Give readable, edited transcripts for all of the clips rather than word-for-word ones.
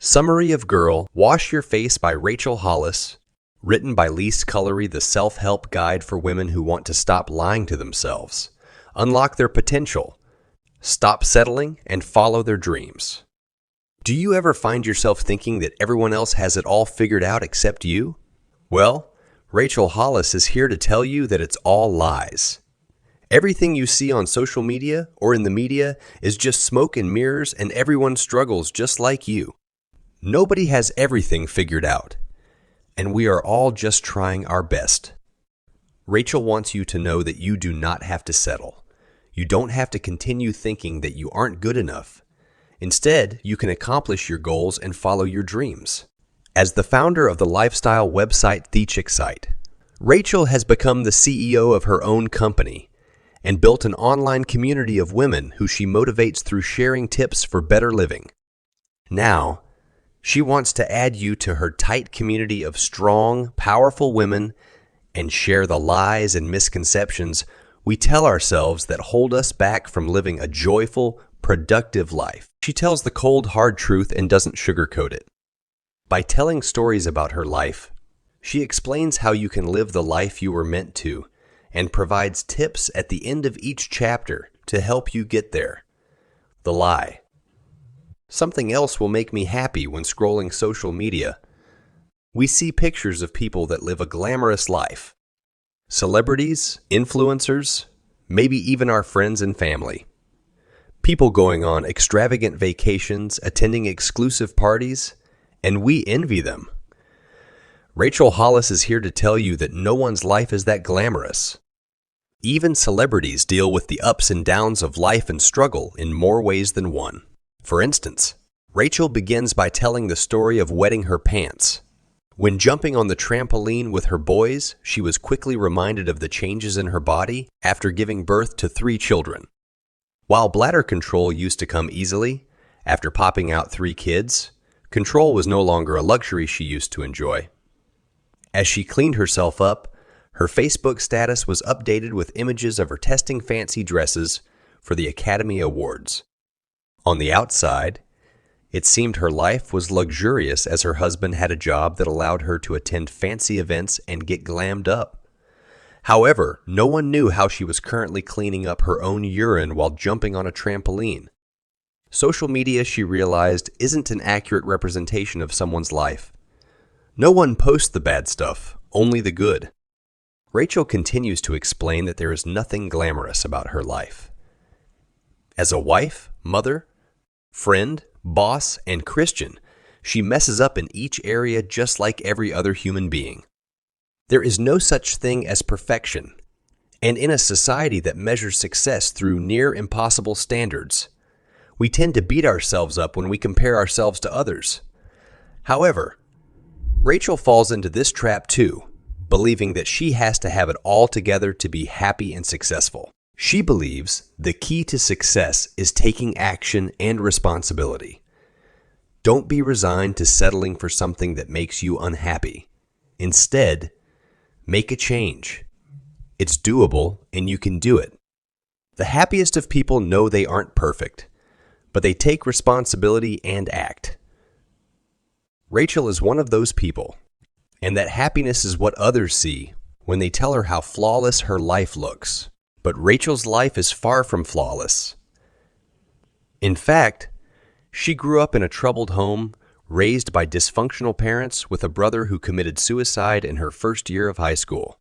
Summary of Girl, Wash Your Face by Rachel Hollis. Written by Schullery, the self-help guide for women who want to stop lying to themselves, unlock their potential, stop settling, and follow their dreams. Do you ever find yourself thinking that everyone else has it all figured out except you? Well, Rachel Hollis is here to tell you that it's all lies. Everything you see on social media or in the media is just smoke and mirrors, and everyone struggles just like you. Nobody has everything figured out, and we are all just trying our best. Rachel wants you to know that you do not have to settle. You don't have to continue thinking that you aren't good enough. Instead, you can accomplish your goals and follow your dreams. As the founder of the lifestyle website The Chick Site, Rachel has become the CEO of her own company and built an online community of women who she motivates through sharing tips for better living. Now, she wants to add you to her tight community of strong, powerful women and share the lies and misconceptions we tell ourselves that hold us back from living a joyful, productive life. She tells the cold, hard truth and doesn't sugarcoat it. By telling stories about her life, she explains how you can live the life you were meant to and provides tips at the end of each chapter to help you get there. The lie. Something else will make me happy when scrolling social media. We see pictures of people that live a glamorous life. Celebrities, influencers, maybe even our friends and family. People going on extravagant vacations, attending exclusive parties, and we envy them. Rachel Hollis is here to tell you that no one's life is that glamorous. Even celebrities deal with the ups and downs of life and struggle in more ways than one. For instance, Rachel begins by telling the story of wetting her pants. When jumping on the trampoline with her boys, she was quickly reminded of the changes in her body after giving birth to 3 children. While bladder control used to come easily, after popping out 3 kids, control was no longer a luxury she used to enjoy. As she cleaned herself up, her Facebook status was updated with images of her testing fancy dresses for the Academy Awards. On the outside, it seemed her life was luxurious as her husband had a job that allowed her to attend fancy events and get glammed up. However, no one knew how she was currently cleaning up her own urine while jumping on a trampoline. Social media, she realized, isn't an accurate representation of someone's life. No one posts the bad stuff, only the good. Rachel continues to explain that there is nothing glamorous about her life. As a wife, mother, friend, boss, and Christian, she messes up in each area just like every other human being. There is no such thing as perfection, and in a society that measures success through near impossible standards, we tend to beat ourselves up when we compare ourselves to others. However, Rachel falls into this trap too, believing that she has to have it all together to be happy and successful. She believes the key to success is taking action and responsibility. Don't be resigned to settling for something that makes you unhappy. Instead, make a change. It's doable and you can do it. The happiest of people know they aren't perfect, but they take responsibility and act. Rachel is one of those people, and that happiness is what others see when they tell her how flawless her life looks. But Rachel's life is far from flawless. In fact, she grew up in a troubled home, raised by dysfunctional parents with a brother who committed suicide in her first year of high school.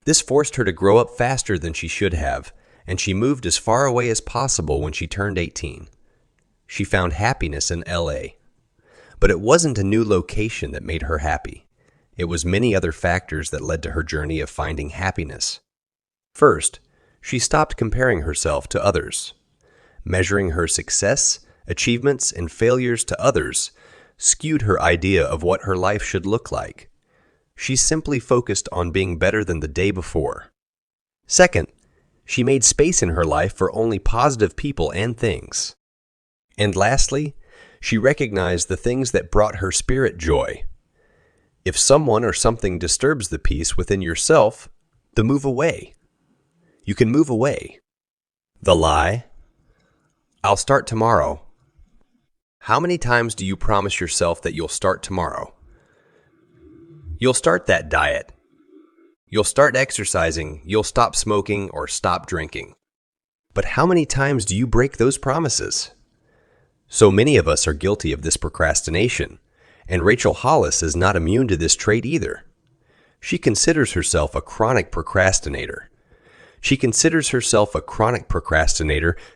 This forced her to grow up faster than she should have, and she moved as far away as possible when she turned 18. She found happiness in LA. But it wasn't a new location that made her happy. It was many other factors that led to her journey of finding happiness. First, she stopped comparing herself to others. Measuring her success, achievements, and failures to others skewed her idea of what her life should look like. She simply focused on being better than the day before. Second, she made space in her life for only positive people and things. And lastly, she recognized the things that brought her spirit joy. If someone or something disturbs the peace within yourself, then move away. You can move away. The lie. I'll start tomorrow. How many times do you promise yourself that you'll start tomorrow? You'll start that diet. You'll start exercising. You'll stop smoking or stop drinking. But how many times do you break those promises? So many of us are guilty of this procrastination, and Rachel Hollis is not immune to this trait either. She considers herself a chronic procrastinator.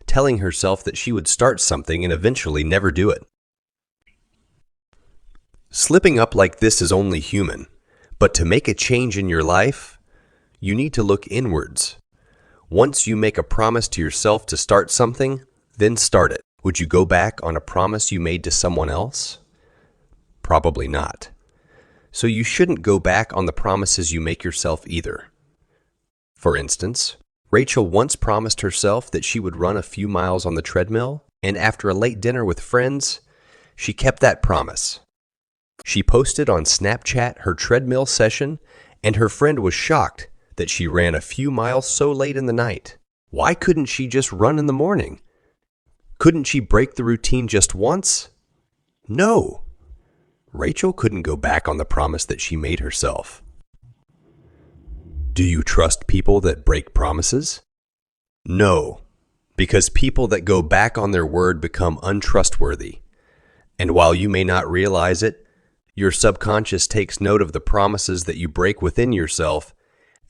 Telling herself that she would start something and eventually never do it. Slipping up like this is only human, but to make a change in your life, you need to look inwards. Once you make a promise to yourself to start something, then start it. Would you go back on a promise you made to someone else? Probably not. So you shouldn't go back on the promises you make yourself either. For instance, Rachel once promised herself that she would run a few miles on the treadmill, and after a late dinner with friends, she kept that promise. She posted on Snapchat her treadmill session, and her friend was shocked that she ran a few miles so late in the night. Why couldn't she just run in the morning? Couldn't she break the routine just once? No. Rachel couldn't go back on the promise that she made herself. Do you trust people that break promises? No, because people that go back on their word become untrustworthy. And while you may not realize it, your subconscious takes note of the promises that you break within yourself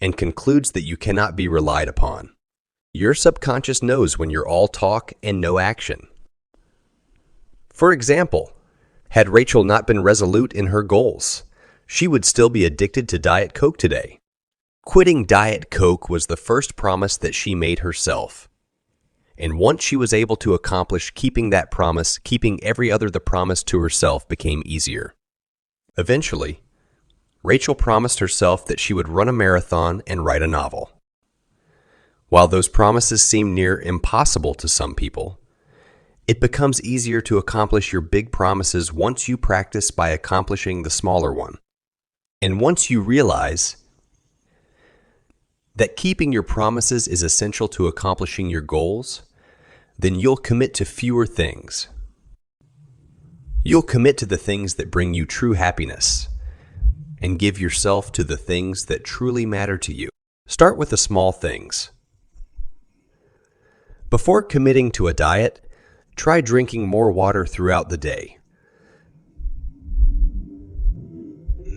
and concludes that you cannot be relied upon. Your subconscious knows when you're all talk and no action. For example, had Rachel not been resolute in her goals, she would still be addicted to Diet Coke today. Quitting Diet Coke was the first promise that she made herself. And once she was able to accomplish keeping that promise, keeping every other the promise to herself became easier. Eventually, Rachel promised herself that she would run a marathon and write a novel. While those promises seem near impossible to some people, it becomes easier to accomplish your big promises once you practice by accomplishing the smaller one. And once you realize that keeping your promises is essential to accomplishing your goals, then you'll commit to fewer things. You'll commit to the things that bring you true happiness and give yourself to the things that truly matter to you. Start with the small things. Before committing to a diet, try drinking more water throughout the day.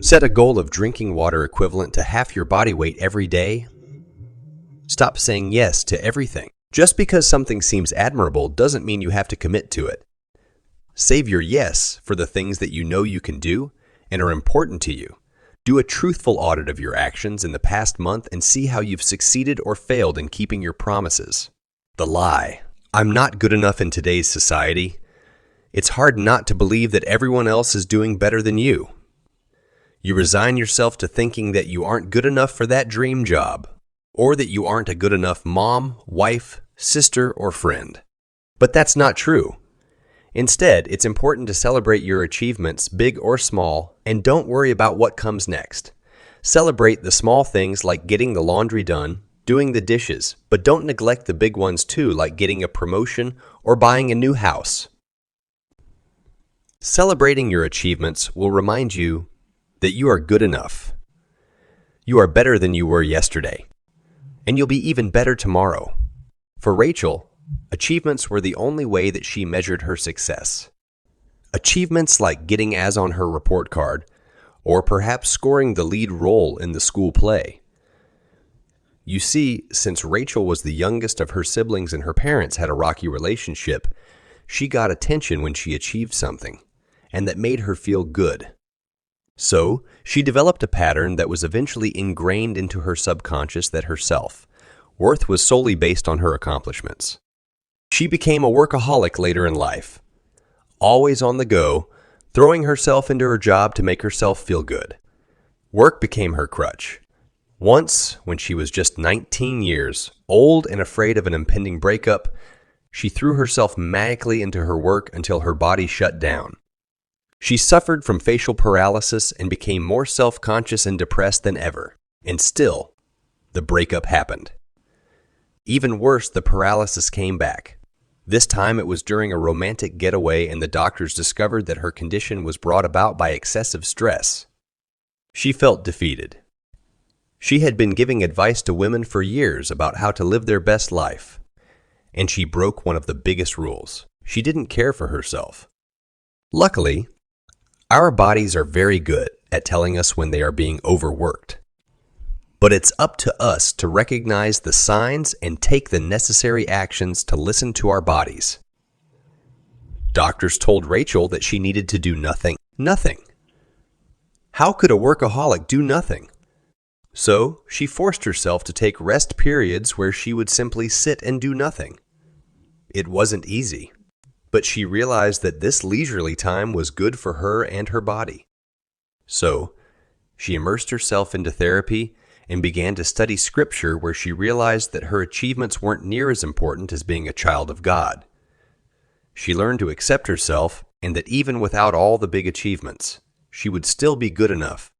Set a goal of drinking water equivalent to half your body weight every day. Stop saying yes to everything. Just because something seems admirable doesn't mean you have to commit to it. Save your yes for the things that you know you can do and are important to you. Do a truthful audit of your actions in the past month and see how you've succeeded or failed in keeping your promises. The lie. I'm not good enough in today's society. It's hard not to believe that everyone else is doing better than you. You resign yourself to thinking that you aren't good enough for that dream job, or that you aren't a good enough mom, wife, sister, or friend. But that's not true. Instead, it's important to celebrate your achievements, big or small, and don't worry about what comes next. Celebrate the small things like getting the laundry done, doing the dishes, but don't neglect the big ones too, like getting a promotion or buying a new house. Celebrating your achievements will remind you that you are good enough. You are better than you were yesterday, and you'll be even better tomorrow. For Rachel, achievements were the only way that she measured her success. Achievements like getting A's on her report card, or perhaps scoring the lead role in the school play. You see, since Rachel was the youngest of her siblings and her parents had a rocky relationship, she got attention when she achieved something, and that made her feel good. So, she developed a pattern that was eventually ingrained into her subconscious that her self-worth was solely based on her accomplishments. She became a workaholic later in life, always on the go, throwing herself into her job to make herself feel good. Work became her crutch. Once, when she was just 19 years old and afraid of an impending breakup, she threw herself manically into her work until her body shut down. She suffered from facial paralysis and became more self-conscious and depressed than ever. And still, the breakup happened. Even worse, the paralysis came back. This time it was during a romantic getaway, and the doctors discovered that her condition was brought about by excessive stress. She felt defeated. She had been giving advice to women for years about how to live their best life, and she broke one of the biggest rules. She didn't care for herself. Luckily, our bodies are very good at telling us when they are being overworked. But it's up to us to recognize the signs and take the necessary actions to listen to our bodies. Doctors told Rachel that she needed to do nothing. Nothing. How could a workaholic do nothing? So she forced herself to take rest periods where she would simply sit and do nothing. It wasn't easy, but she realized that this leisurely time was good for her and her body. So she immersed herself into therapy and began to study scripture, where she realized that her achievements weren't near as important as being a child of God. She learned to accept herself, and that even without all the big achievements, she would still be good enough.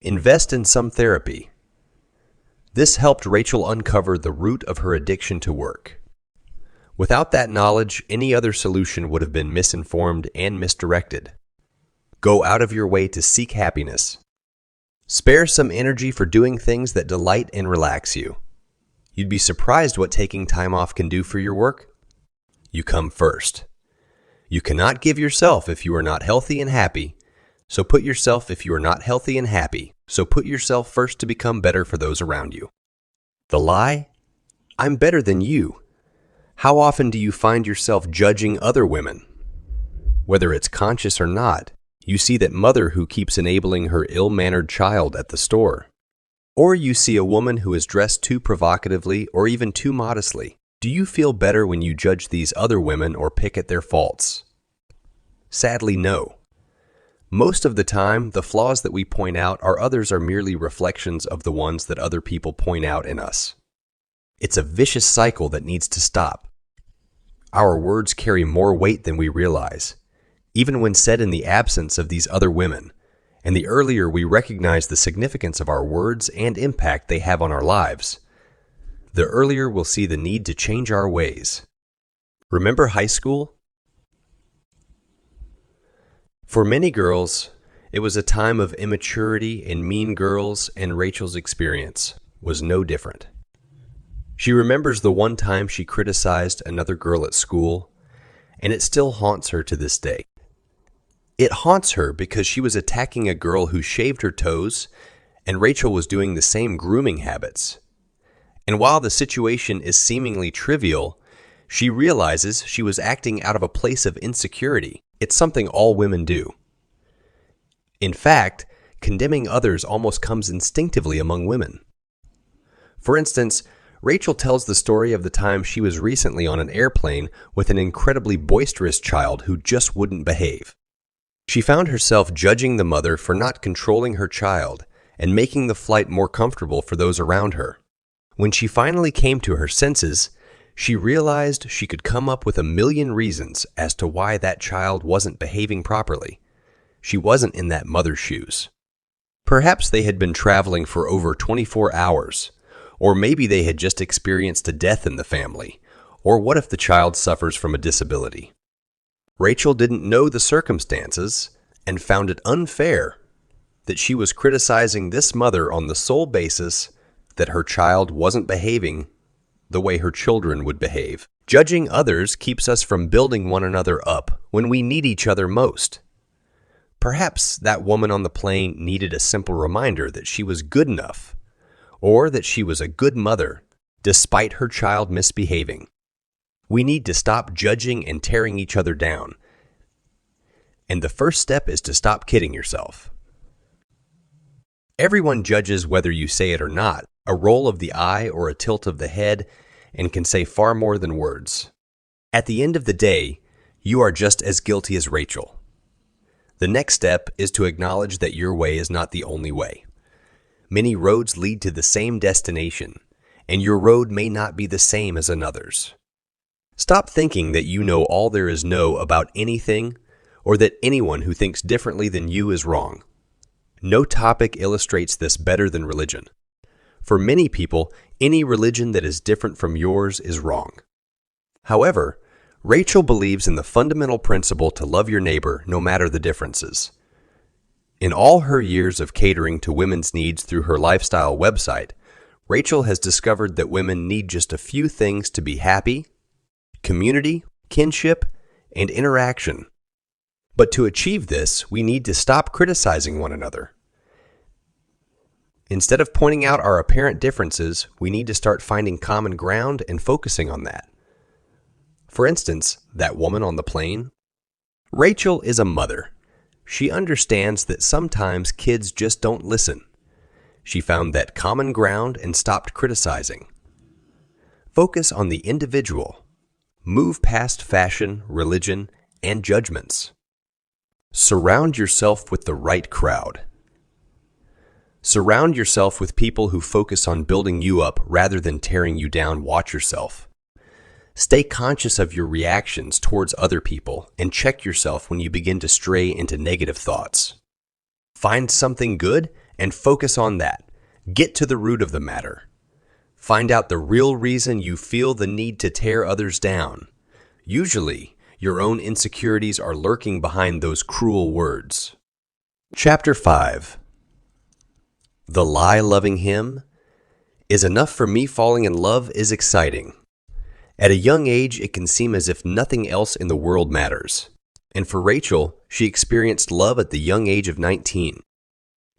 Invest in some therapy. This helped Rachel uncover the root of her addiction to work. Without that knowledge, any other solution would have been misinformed and misdirected. Go out of your way to seek happiness. Spare some energy for doing things that delight and relax you. You'd be surprised what taking time off can do for your work. You come first. You cannot give yourself if you are not healthy and happy, so put yourself first to become better for those around you. The lie? I'm better than you. How often do you find yourself judging other women? Whether it's conscious or not, you see that mother who keeps enabling her ill-mannered child at the store. Or you see a woman who is dressed too provocatively or even too modestly. Do you feel better when you judge these other women or pick at their faults? Sadly, no. Most of the time, the flaws that we point out are merely reflections of the ones that other people point out in us. It's a vicious cycle that needs to stop. Our words carry more weight than we realize, even when said in the absence of these other women, and the earlier we recognize the significance of our words and impact they have on our lives, the earlier we'll see the need to change our ways. Remember high school? For many girls, it was a time of immaturity, and Mean Girls and Rachel's experience was no different. She remembers the one time she criticized another girl at school, and it still haunts her to this day. It haunts her because she was attacking a girl who shaved her toes, and Rachel was doing the same grooming habits. And while the situation is seemingly trivial, she realizes she was acting out of a place of insecurity. It's something all women do. In fact, condemning others almost comes instinctively among women. For instance, Rachel tells the story of the time she was recently on an airplane with an incredibly boisterous child who just wouldn't behave. She found herself judging the mother for not controlling her child and making the flight more comfortable for those around her. When she finally came to her senses, she realized she could come up with a million reasons as to why that child wasn't behaving properly. She wasn't in that mother's shoes. Perhaps they had been traveling for over 24 hours, or maybe they had just experienced a death in the family, or what if the child suffers from a disability? Rachel didn't know the circumstances and found it unfair that she was criticizing this mother on the sole basis that her child wasn't behaving the way her children would behave. Judging others keeps us from building one another up when we need each other most. Perhaps that woman on the plane needed a simple reminder that she was good enough, or that she was a good mother despite her child misbehaving. We need to stop judging and tearing each other down. And the first step is to stop kidding yourself. Everyone judges whether you say it or not, a roll of the eye or a tilt of the head, and can say far more than words. At the end of the day, you are just as guilty as Rachel. The next step is to acknowledge that your way is not the only way. Many roads lead to the same destination, and your road may not be the same as another's. Stop thinking that you know all there is to know about anything, or that anyone who thinks differently than you is wrong. No topic illustrates this better than religion. For many people, any religion that is different from yours is wrong. However, Rachel believes in the fundamental principle to love your neighbor no matter the differences. In all her years of catering to women's needs through her lifestyle website, Rachel has discovered that women need just a few things to be happy: community, kinship, and interaction. But to achieve this, we need to stop criticizing one another. Instead of pointing out our apparent differences, we need to start finding common ground and focusing on that. For instance, that woman on the plane. Rachel is a mother. She understands that sometimes kids just don't listen. She found that common ground and stopped criticizing. Focus on the individual. Move past fashion, religion, and judgments. Surround yourself with the right crowd. Surround yourself with people who focus on building you up rather than tearing you down. Watch yourself. Stay conscious of your reactions towards other people and check yourself when you begin to stray into negative thoughts. Find something good and focus on that. Get to the root of the matter. Find out the real reason you feel the need to tear others down. Usually, your own insecurities are lurking behind those cruel words. Chapter 5. The lie loving him is enough for me. Falling in love is exciting. At a young age, it can seem as if nothing else in the world matters. And for Rachel, she experienced love at the young age of 19.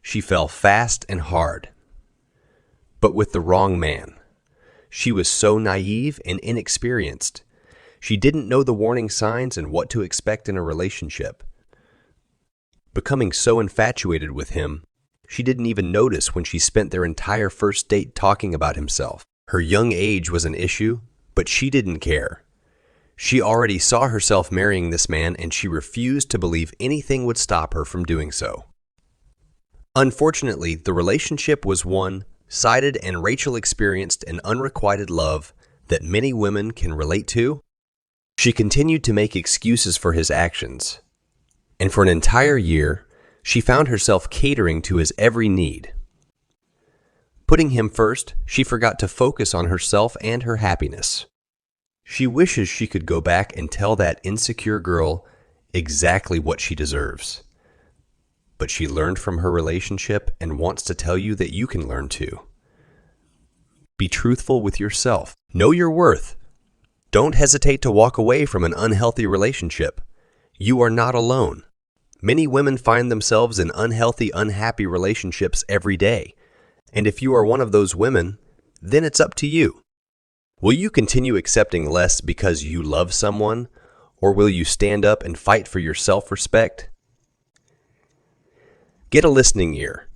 She fell fast and hard, but with the wrong man. She was so naive and inexperienced. She didn't know the warning signs and what to expect in a relationship. Becoming so infatuated with him, she didn't even notice when she spent their entire first date talking about himself. Her young age was an issue, but she didn't care. She already saw herself marrying this man, and she refused to believe anything would stop her from doing so. Unfortunately, the relationship was one-sided, and Rachel experienced an unrequited love that many women can relate to. She continued to make excuses for his actions, and for an entire year, she found herself catering to his every need. Putting him first, she forgot to focus on herself and her happiness. She wishes she could go back and tell that insecure girl exactly what she deserves. But she learned from her relationship and wants to tell you that you can learn too. Be truthful with yourself. Know your worth. Don't hesitate to walk away from an unhealthy relationship. You are not alone. Many women find themselves in unhealthy, unhappy relationships every day. And if you are one of those women, then it's up to you. Will you continue accepting less because you love someone, or will you stand up and fight for your self-respect? Get a listening ear.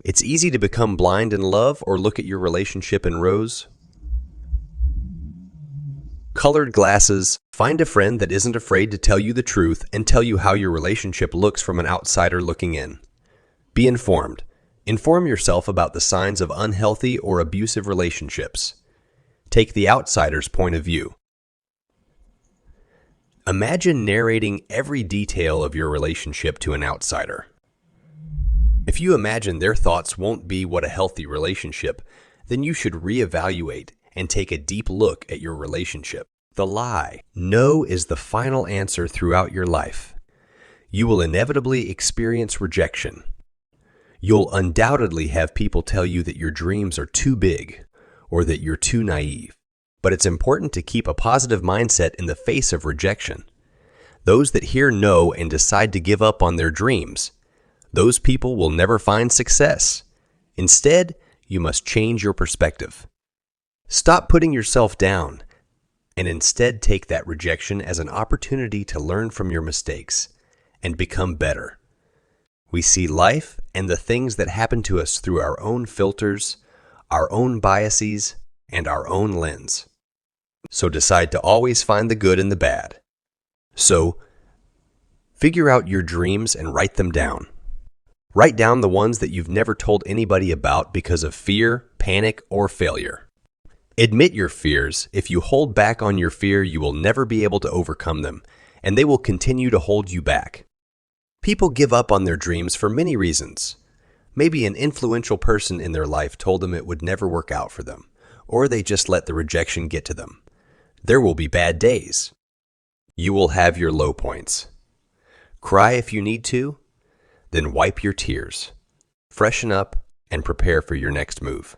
It's easy to become blind in love or look at your relationship in rose colored glasses. Find a friend that isn't afraid to tell you the truth and tell you how your relationship looks from an outsider looking in. Be informed. Inform yourself about the signs of unhealthy or abusive relationships. Take the outsider's point of view. Imagine narrating every detail of your relationship to an outsider. If you imagine their thoughts won't be what a healthy relationship, then you should reevaluate and take a deep look at your relationship. The lie, no, is the final answer throughout your life. You will inevitably experience rejection. You'll undoubtedly have people tell you that your dreams are too big or that you're too naive. But it's important to keep a positive mindset in the face of rejection. Those that hear no and decide to give up on their dreams, those people will never find success. Instead, you must change your perspective. Stop putting yourself down and instead take that rejection as an opportunity to learn from your mistakes and become better. We see life and the things that happen to us through our own filters, our own biases, and our own lens. So decide to always find the good in the bad. So, figure out your dreams and write them down. Write down the ones that you've never told anybody about because of fear, panic, or failure. Admit your fears. If you hold back on your fear, you will never be able to overcome them, and they will continue to hold you back. People give up on their dreams for many reasons. Maybe an influential person in their life told them it would never work out for them, or they just let the rejection get to them. There will be bad days. You will have your low points. Cry if you need to, then wipe your tears. Freshen up and prepare for your next move.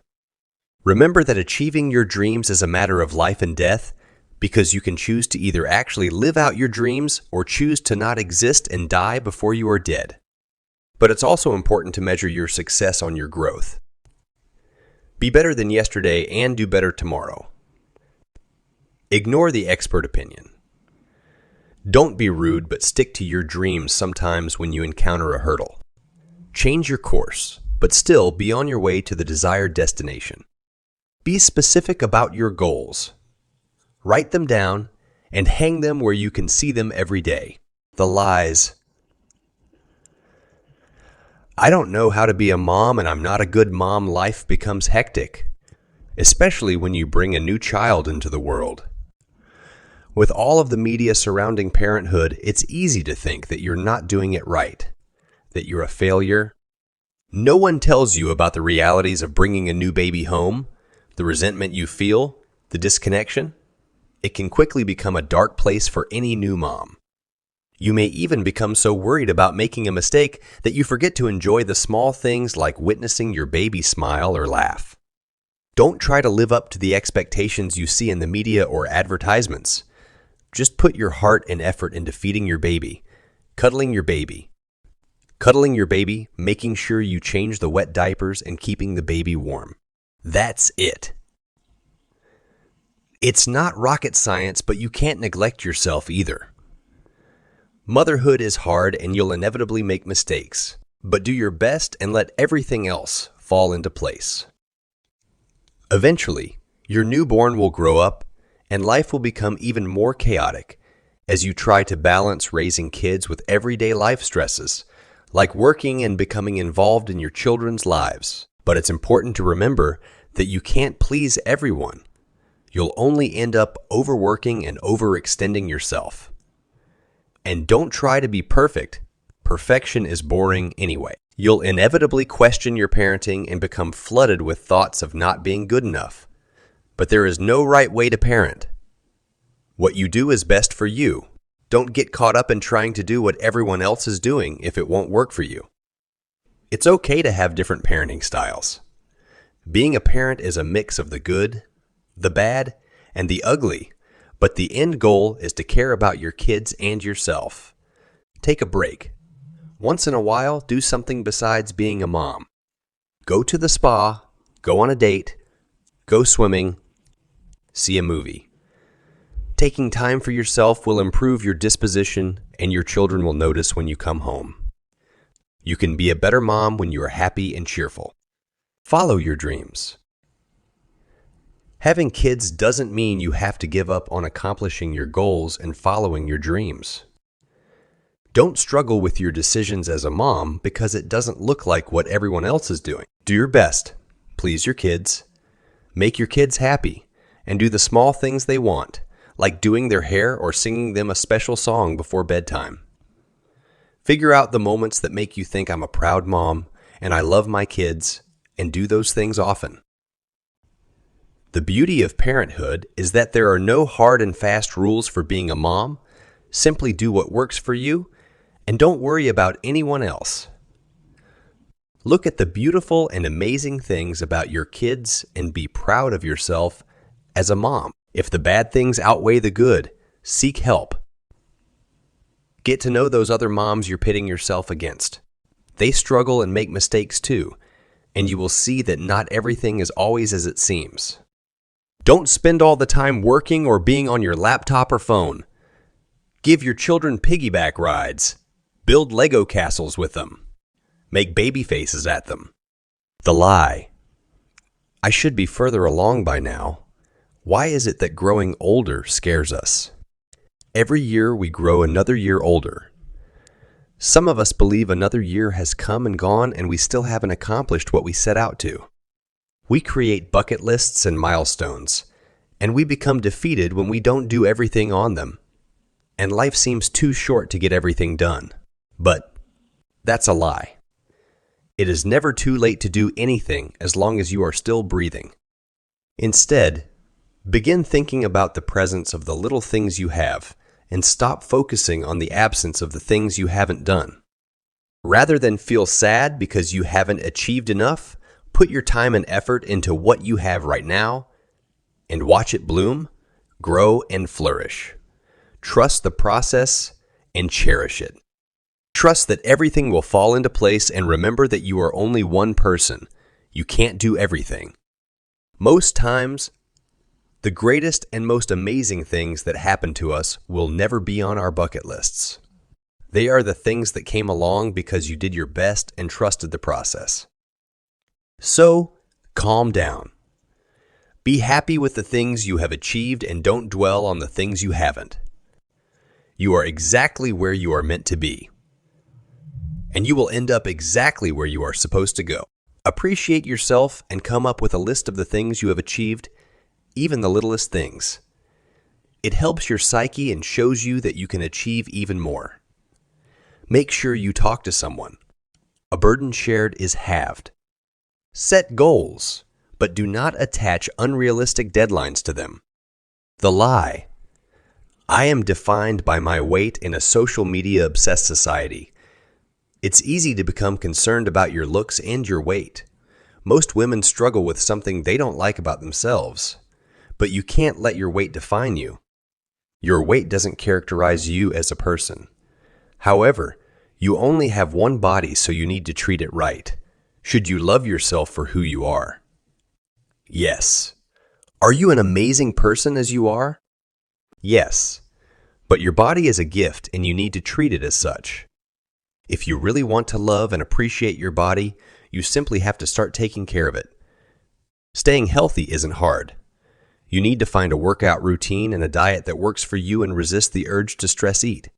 Remember that achieving your dreams is a matter of life and death, because you can choose to either actually live out your dreams or choose to not exist and die before you are dead. But it's also important to measure your success on your growth. Be better than yesterday and do better tomorrow. Ignore the expert opinion. Don't be rude, but stick to your dreams sometimes when you encounter a hurdle. Change your course, but still be on your way to the desired destination. Be specific about your goals. Write them down and hang them where you can see them every day. The lies, "I don't know how to be a mom and I'm not a good mom," life becomes hectic, especially when you bring a new child into the world. With all of the media surrounding parenthood, it's easy to think that you're not doing it right, that you're a failure. No one tells you about the realities of bringing a new baby home, the resentment you feel, the disconnection. It can quickly become a dark place for any new mom. You may even become so worried about making a mistake that you forget to enjoy the small things like witnessing your baby smile or laugh. Don't try to live up to the expectations you see in the media or advertisements. Just put your heart and effort into feeding your baby, cuddling your baby, making sure you change the wet diapers and keeping the baby warm. That's it. It's not rocket science, but you can't neglect yourself either. Motherhood is hard and you'll inevitably make mistakes, but do your best and let everything else fall into place. Eventually, your newborn will grow up and life will become even more chaotic as you try to balance raising kids with everyday life stresses, like working and becoming involved in your children's lives. But it's important to remember that you can't please everyone. You'll only end up overworking and overextending yourself. And don't try to be perfect. Perfection is boring anyway. You'll inevitably question your parenting and become flooded with thoughts of not being good enough. But there is no right way to parent. What you do is best for you. Don't get caught up in trying to do what everyone else is doing if it won't work for you. It's okay to have different parenting styles. Being a parent is a mix of the good, the bad, and the ugly, but the end goal is to care about your kids and yourself. Take a break. Once in a while, do something besides being a mom. Go to the spa, go on a date, go swimming, see a movie. Taking time for yourself will improve your disposition, and your children will notice when you come home. You can be a better mom when you are happy and cheerful. Follow your dreams. Having kids doesn't mean you have to give up on accomplishing your goals and following your dreams. Don't struggle with your decisions as a mom because it doesn't look like what everyone else is doing. Do your best. Please your kids. Make your kids happy, and do the small things they want, like doing their hair or singing them a special song before bedtime. Figure out the moments that make you think I'm a proud mom and I love my kids, and do those things often. The beauty of parenthood is that there are no hard and fast rules for being a mom. Simply do what works for you and don't worry about anyone else. Look at the beautiful and amazing things about your kids and be proud of yourself as a mom. If the bad things outweigh the good, seek help. Get to know those other moms you're pitting yourself against. They struggle and make mistakes too, and you will see that not everything is always as it seems. Don't spend all the time working or being on your laptop or phone. Give your children piggyback rides. Build Lego castles with them. Make baby faces at them. The lie. I should be further along by now. Why is it that growing older scares us? Every year we grow another year older. Some of us believe another year has come and gone and we still haven't accomplished what we set out to. We create bucket lists and milestones, and we become defeated when we don't do everything on them. And life seems too short to get everything done. But that's a lie. It is never too late to do anything as long as you are still breathing. Instead, begin thinking about the presence of the little things you have and stop focusing on the absence of the things you haven't done. Rather than feel sad because you haven't achieved enough, put your time and effort into what you have right now and watch it bloom, grow, and flourish. Trust the process and cherish it. Trust that everything will fall into place, and remember that you are only one person. You can't do everything. Most times, the greatest and most amazing things that happen to us will never be on our bucket lists. They are the things that came along because you did your best and trusted the process. So, calm down. Be happy with the things you have achieved and don't dwell on the things you haven't. You are exactly where you are meant to be. And you will end up exactly where you are supposed to go. Appreciate yourself and come up with a list of the things you have achieved, even the littlest things. It helps your psyche and shows you that you can achieve even more. Make sure you talk to someone. A burden shared is halved. Set goals, but do not attach unrealistic deadlines to them. The lie. I am defined by my weight in a social media obsessed society. It's easy to become concerned about your looks and your weight. Most women struggle with something they don't like about themselves. But you can't let your weight define you. Your weight doesn't characterize you as a person. However, you only have one body, so you need to treat it right. Should you love yourself for who you are? Yes. Are you an amazing person as you are? Yes. But your body is a gift and you need to treat it as such. If you really want to love and appreciate your body, you simply have to start taking care of it. Staying healthy isn't hard. You need to find a workout routine and a diet that works for you and resist the urge to stress eat.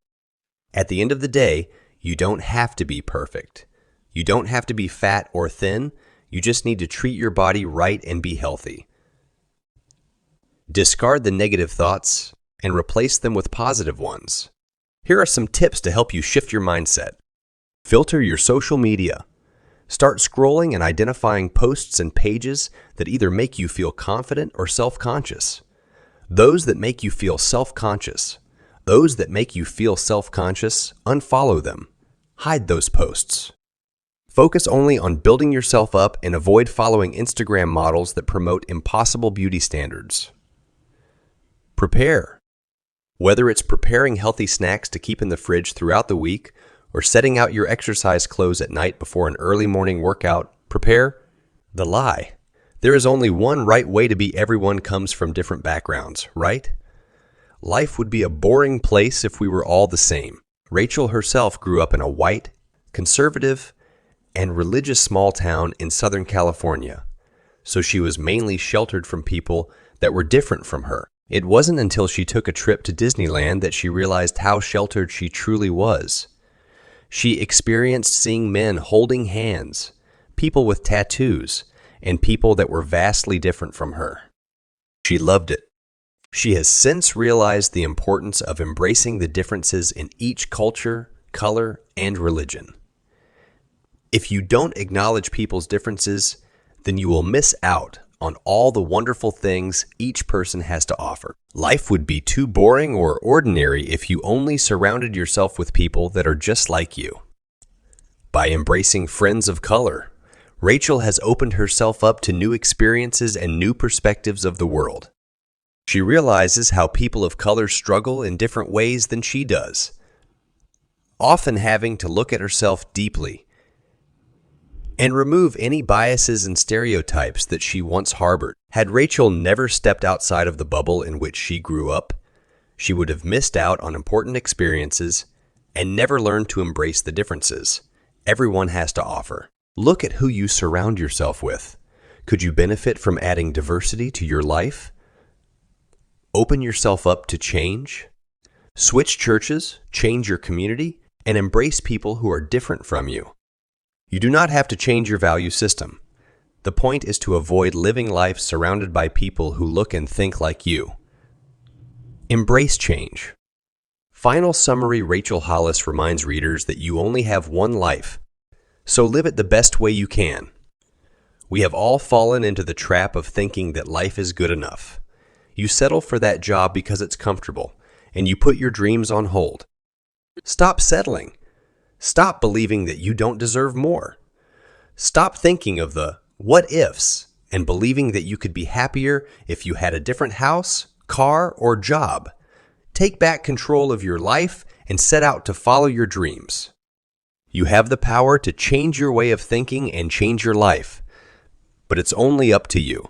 At the end of the day, you don't have to be perfect. You don't have to be fat or thin. You just need to treat your body right and be healthy. Discard the negative thoughts and replace them with positive ones. Here are some tips to help you shift your mindset. Filter your social media. Start scrolling and identifying posts and pages that either make you feel confident or self-conscious. Those that make you feel self-conscious, unfollow them. Hide those posts. Focus only on building yourself up and avoid following Instagram models that promote impossible beauty standards. Prepare. Whether it's preparing healthy snacks to keep in the fridge throughout the week or setting out your exercise clothes at night before an early morning workout, prepare. The lie. There is only one right way to be. Everyone comes from different backgrounds, right? Life would be a boring place if we were all the same. Rachel herself grew up in a white, conservative, and religious small town in Southern California, so she was mainly sheltered from people that were different from her. It wasn't until she took a trip to Disneyland that she realized how sheltered she truly was. She experienced seeing men holding hands, people with tattoos, and people that were vastly different from her. She loved it. She has since realized the importance of embracing the differences in each culture, color, and religion. If you don't acknowledge people's differences, then you will miss out on all the wonderful things each person has to offer. Life would be too boring or ordinary if you only surrounded yourself with people that are just like you. By embracing friends of color, Rachel has opened herself up to new experiences and new perspectives of the world. She realizes how people of color struggle in different ways than she does, often having to look at herself deeply and remove any biases and stereotypes that she once harbored. Had Rachel never stepped outside of the bubble in which she grew up, she would have missed out on important experiences and never learned to embrace the differences everyone has to offer. Look at who you surround yourself with. Could you benefit from adding diversity to your life? Open yourself up to change. Switch churches, change your community, and embrace people who are different from you. You do not have to change your value system. The point is to avoid living life surrounded by people who look and think like you. Embrace change. Final summary. Rachel Hollis reminds readers that you only have one life, so live it the best way you can. We have all fallen into the trap of thinking that life is good enough. You settle for that job because it's comfortable, and you put your dreams on hold. Stop settling. Stop believing that you don't deserve more. Stop thinking of the what ifs and believing that you could be happier if you had a different house, car, or job. Take back control of your life and set out to follow your dreams. You have the power to change your way of thinking and change your life, but it's only up to you.